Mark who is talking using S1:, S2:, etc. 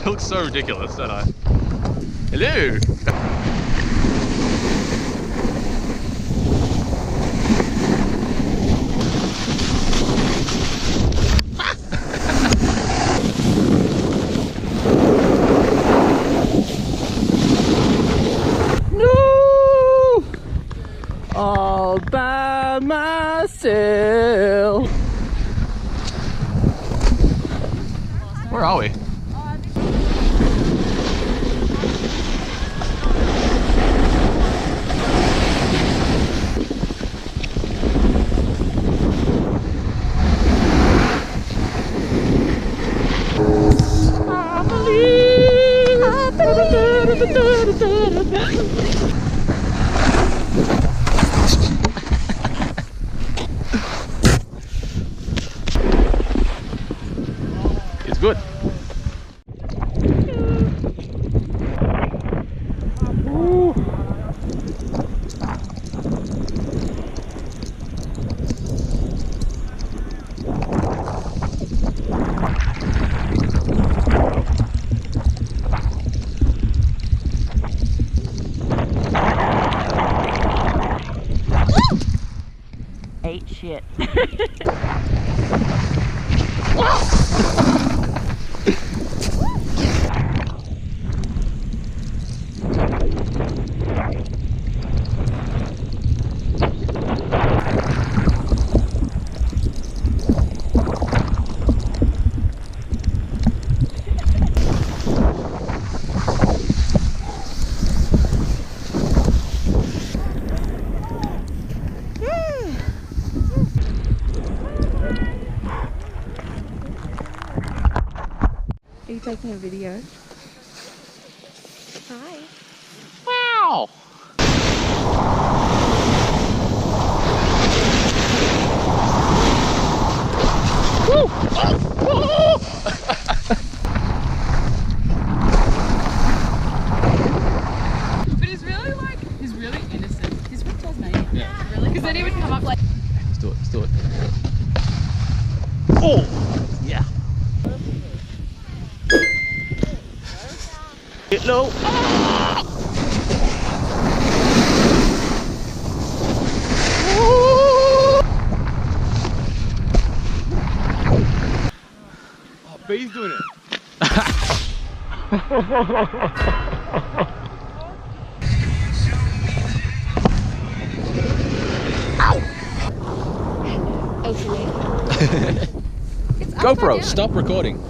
S1: look so ridiculous, don't I? Hello!
S2: No! All by myself.
S1: Where are we? It's good. Ooh.
S3: Ate shit.
S4: Are you taking a video? Hi.
S1: Wow! Woo!
S4: But he's really like, he's really innocent. He's from Tasmania. Yeah. Really? Because then he would come up like...
S1: Let's do it, let's do it. Oh! Yeah. Get low. Ah! Oh, B's doing it.
S4: It's
S1: GoPro,
S4: down.
S1: stop recording.